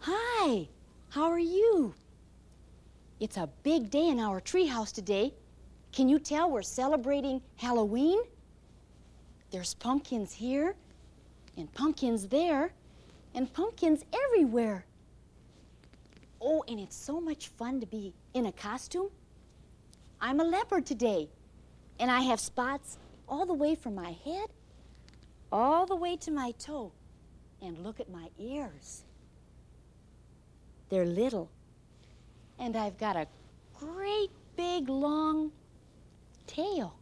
Hi, how are you? It's a big day in our treehouse today. Can you tell we're celebrating Halloween? There's pumpkins here, and pumpkins there, and pumpkins everywhere. Oh, and it's so much fun to be in a costume. I'm a leopard today, and I have spots all the way from my head, all the way to my toe. And look at my ears. They're little, and I've got a great big long tail.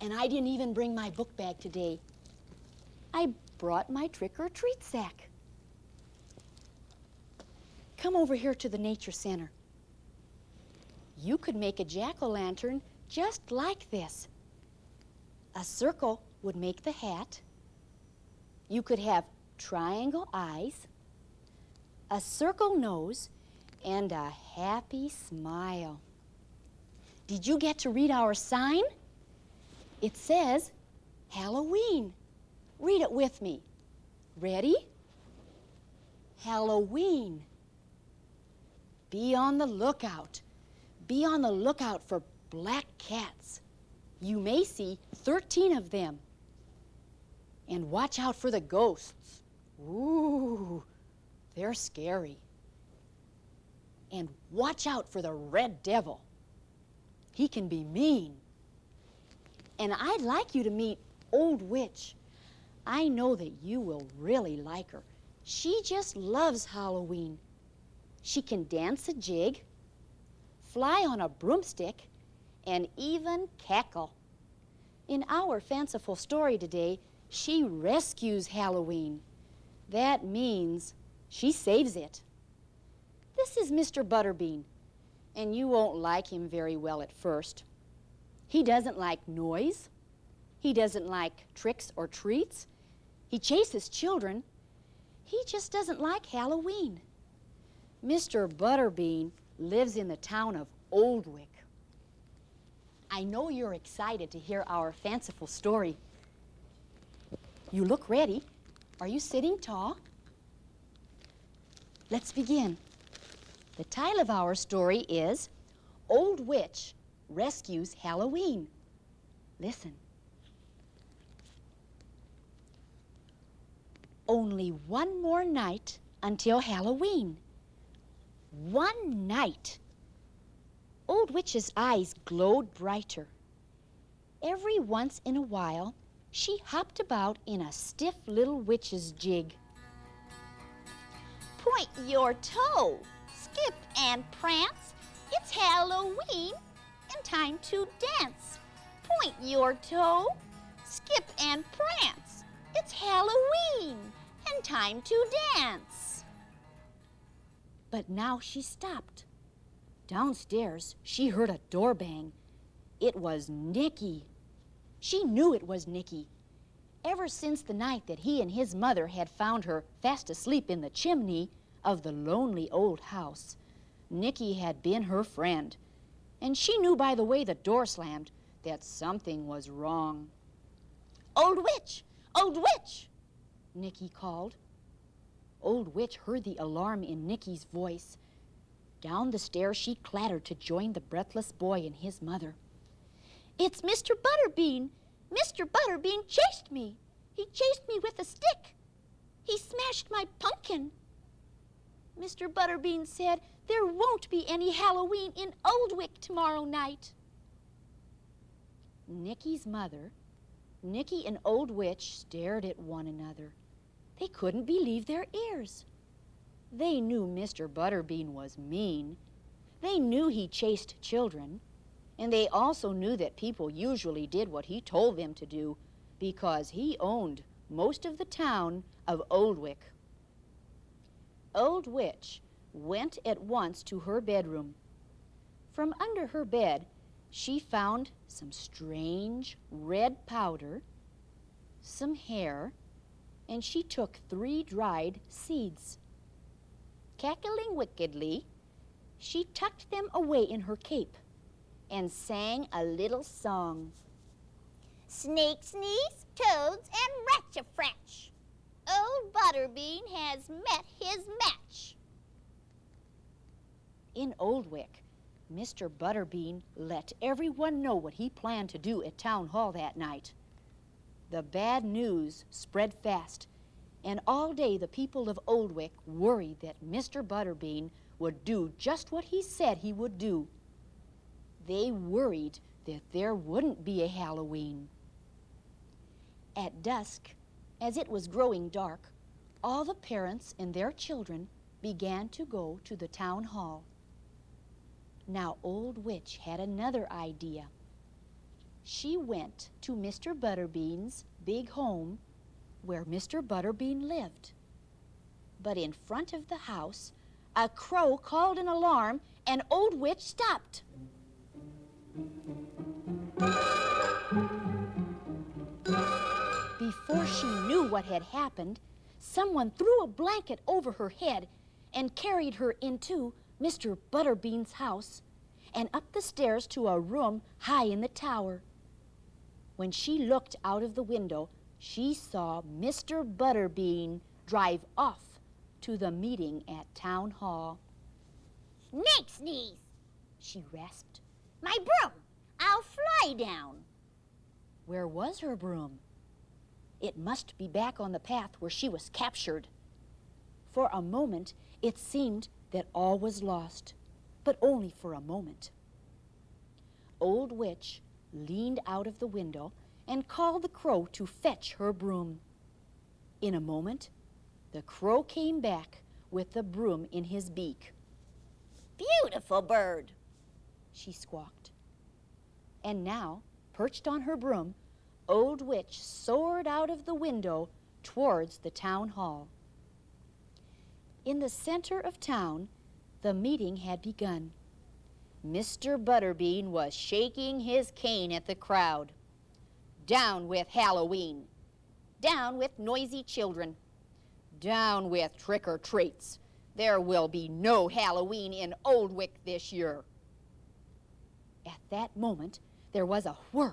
And I didn't even bring my book bag today. I brought my trick-or-treat sack. Come over here to the Nature Center. You could make a jack-o'-lantern just like this. A circle would make the hat. You could have triangle eyes, a circle nose, and a happy smile. Did you get to read our sign? It says Halloween. Read it with me. Ready? Halloween. Be on the lookout. Be on the lookout for black cats. You may see 13 of them. And watch out for the ghosts. Ooh, they're scary. And watch out for the red devil. He can be mean. And I'd like you to meet Old Witch. I know that you will really like her. She just loves Halloween. She can dance a jig, fly on a broomstick, and even cackle. In our fanciful story today, she rescues Halloween. That means she saves it. This is Mr. Butterbean, and you won't like him very well at first. He doesn't like noise. He doesn't like tricks or treats. He chases children. He just doesn't like Halloween. Mr. Butterbean lives in the town of Oldwick. I know you're excited to hear our fanciful story. You look ready. Are you sitting tall? Let's begin. The title of our story is Old Witch Rescues Halloween. Listen. Only one more night until Halloween. One night. Old Witch's eyes glowed brighter. Every once in a while, she hopped about in a stiff little witch's jig. Point your toe, skip and prance. It's Halloween and time to dance. Point your toe, skip and prance. It's Halloween and time to dance. But now she stopped. Downstairs, she heard a door bang. It was Nicky. She knew it was Nicky. Ever since the night that he and his mother had found her fast asleep in the chimney of the lonely old house, Nicky had been her friend. And she knew by the way the door slammed that something was wrong. Old Witch! Old Witch! Nicky called. Old Witch heard the alarm in Nicky's voice. Down the stairs she clattered to join the breathless boy and his mother. It's Mr. Butterbean. Mr. Butterbean chased me. He chased me with a stick. He smashed my pumpkin. Mr. Butterbean said there won't be any Halloween in Oldwick tomorrow night. Nicky's mother, Nicky and Old Witch stared at one another. They couldn't believe their ears. They knew Mr. Butterbean was mean. They knew he chased children. And they also knew that people usually did what he told them to do because he owned most of the town of Oldwick. Old Witch went at once to her bedroom. From under her bed, she found some strange red powder, some hair, and she took 3 dried seeds. Cackling wickedly, she tucked them away in her cape and sang a little song. Snake sneeze, toads, and ratcha-fratch. Old Butterbean has met his match. In Oldwick, Mr. Butterbean let everyone know what he planned to do at Town Hall that night. The bad news spread fast, and all day the people of Oldwick worried that Mr. Butterbean would do just what he said he would do. They worried that there wouldn't be a Halloween. At dusk, as it was growing dark, all the parents and their children began to go to the town hall. Now Old Witch had another idea. She went to Mr. Butterbean's big home where Mr. Butterbean lived. But in front of the house, a crow called an alarm and Old Witch stopped. Before she knew what had happened, someone threw a blanket over her head and carried her into Mr. Butterbean's house and up the stairs to a room high in the tower. When she looked out of the window, she saw Mr. Butterbean drive off to the meeting at Town Hall. Snake sneeze, She rasped. my broom, I'll fly down. Where was her broom? It must be back on the path where she was captured. For a moment, it seemed that all was lost, but only for a moment. Old Witch leaned out of the window and called the crow to fetch her broom. In a moment, the crow came back with the broom in his beak. Beautiful bird. She squawked. And now, perched on her broom, Old Witch soared out of the window towards the town hall. In the center of town, the meeting had begun. Mr. Butterbean was shaking his cane at the crowd. Down with Halloween! Down with noisy children! Down with trick-or-treats! There will be no Halloween in Oldwick this year. At that moment, there was a whir,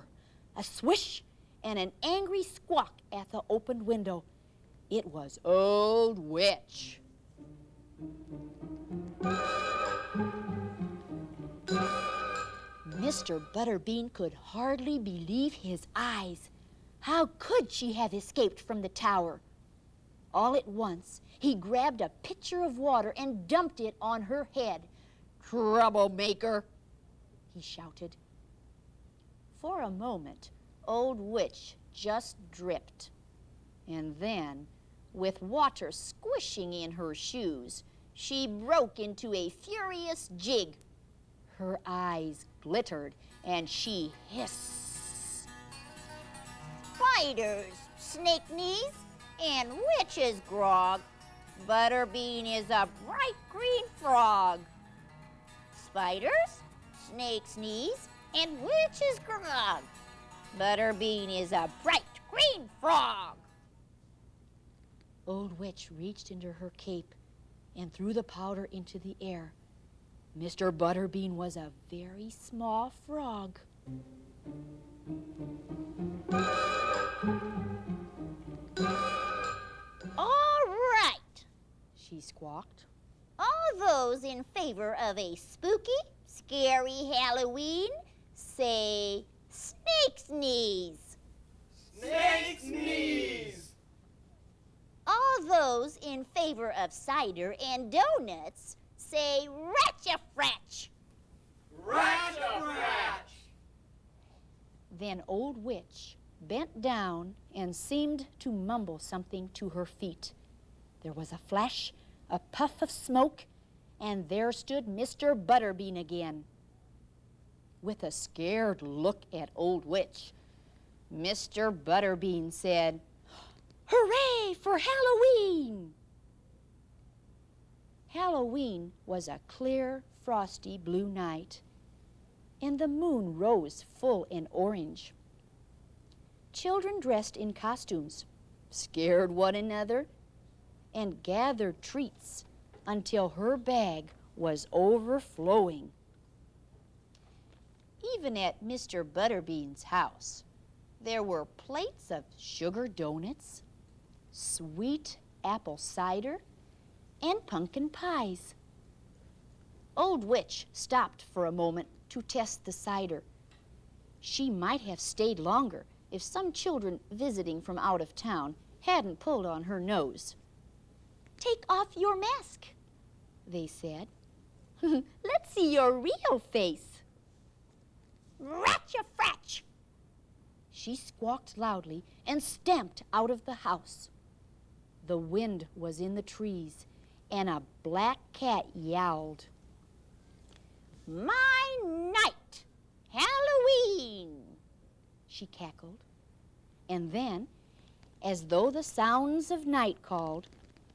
a swish, and an angry squawk at the opened window. It was Old Witch. Mr. Butterbean could hardly believe his eyes. How could she have escaped from the tower? All at once, he grabbed a pitcher of water and dumped it on her head. "Troublemaker!" he shouted. For a moment, Old Witch just dripped. And then, with water squishing in her shoes, she broke into a furious jig. Her eyes glittered and she hissed. Spiders, snake knees, and witch's grog. Butterbean is a bright green frog. Spiders, snake's knees, and witch's grog. Butterbean is a bright green frog. Old Witch reached into her cape and threw the powder into the air. Mr. Butterbean was a very small frog. All right. She squawked. All those in favor of a spooky, scary Halloween, say snake's knees. Snake's knees! All those in favor of cider and donuts, say ratcha-fratch. Ratcha-fratch! Then Old Witch bent down and seemed to mumble something to her feet. There was a flash, a puff of smoke, and there stood Mr. Butterbean again. With a scared look at Old Witch, Mr. Butterbean said, "Hooray for Halloween!" Halloween was a clear, frosty blue night, and the moon rose full and orange. Children dressed in costumes scared one another and gathered treats until her bag was overflowing. Even at Mr. Butterbean's house, there were plates of sugar donuts, sweet apple cider and pumpkin pies. Old Witch stopped for a moment to test the cider. She might have stayed longer if some children visiting from out of town hadn't pulled on her nose. "Take off your mask," they said. "Let's see your real face." Ratcha-fratch! She squawked loudly and stamped out of the house. The wind was in the trees, and a black cat yowled. "My night! Halloween!" she cackled. And then, as though the sounds of night called,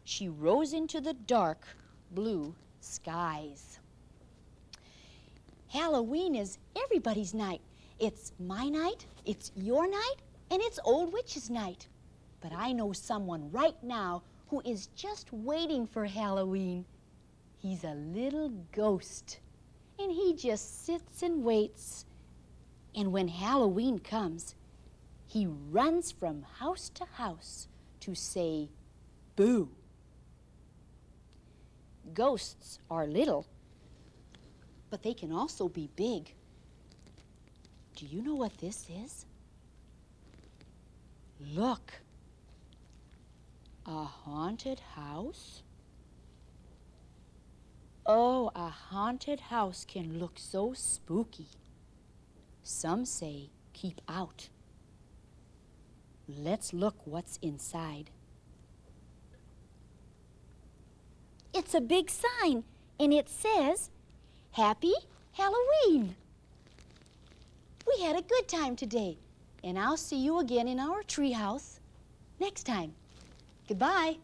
she rose into the dark blue skies. Halloween is everybody's night. It's my night, it's your night, and it's Old Witch's night. But I know someone right now who is just waiting for Halloween. He's a little ghost, and he just sits and waits. And when Halloween comes, he runs from house to house to say, "Boo." Ghosts are little, but they can also be big. Do you know what this is? Look. A haunted house? Oh, a haunted house can look so spooky. Some say keep out. Let's look what's inside. It's a big sign, and it says, "Happy Halloween." We had a good time today, and I'll see you again in our treehouse next time. Goodbye.